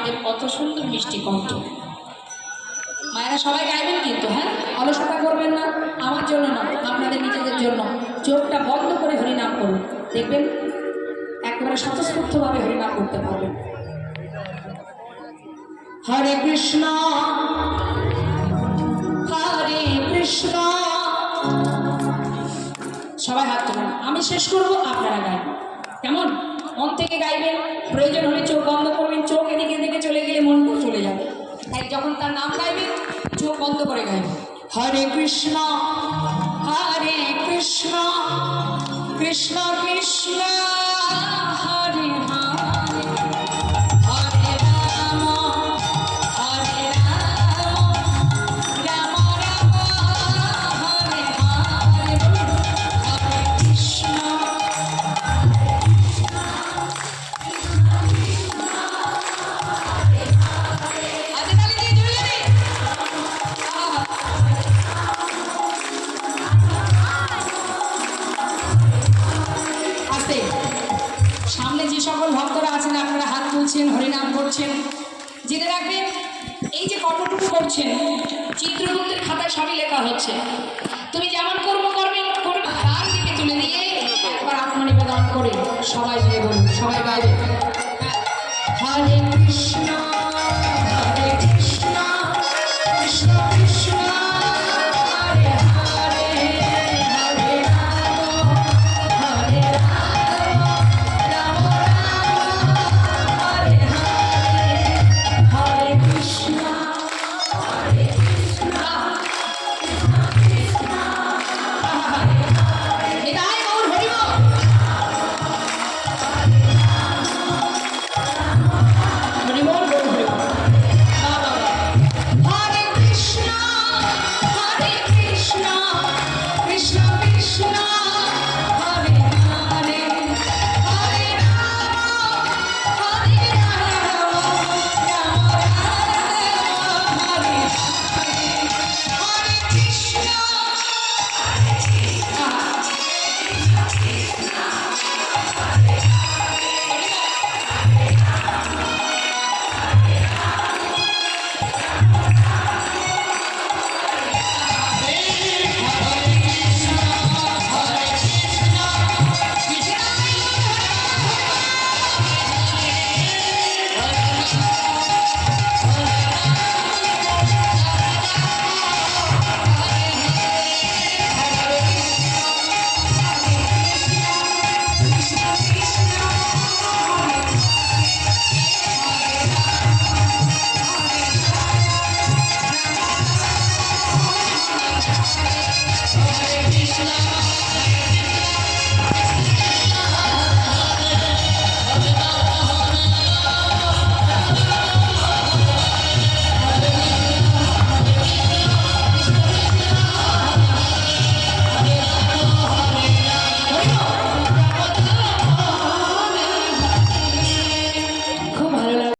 মায়েদের কত সুন্দর মিষ্টি কণ্ঠ। মায়েরা সবাই গাইবেন কিন্তু, হ্যাঁ, অলসতা করবেন না, আমার জন্য না, আপনাদের নিজেদের জন্য। চোখটা বন্ধ করে হরিনাম করুন, দেখবেন একেবারে স্বতঃস্ফূর্তভাবে হরিনাম করতে পারবেন। হরে কৃষ্ণ হরে কৃষ্ণ। সবাই হাত তুলুন, আমি শেষ করবো, আপনারা গাইবেন, কেমন? মন থেকে গাইবেন, প্রয়োজন হলে চোখ বন্ধ করবেন, চোখ এদিকে এদিকে চলে গেলে মনটা চলে যাবে, তাই যখন তার নাম গাইবেন চোখ বন্ধ করে গাইবেন। হরে কৃষ্ণ হরে কৃষ্ণ কৃষ্ণ কৃষ্ণ হরে হরে, হরে রাম হরে রাম রাম রাম হরে হরে, হরে কৃষ্ণ। সামনে যে সকল ভক্তরা আছেন আপনারা হাত তুলছেন, হরিনাম করছেন, জেনে রাখবেন এই যে কতটুকু করছেন চিত্রগুপ্তের খাতায় সবই লেখা হচ্ছে। তুমি যেমন কর্ম করবেন করবে, তার দিকে তুলে দিয়ে একবার আত্মনিবেদন করে সবাই মিলে বলুন, সবাই গাইবে। হরে কৃষ্ণ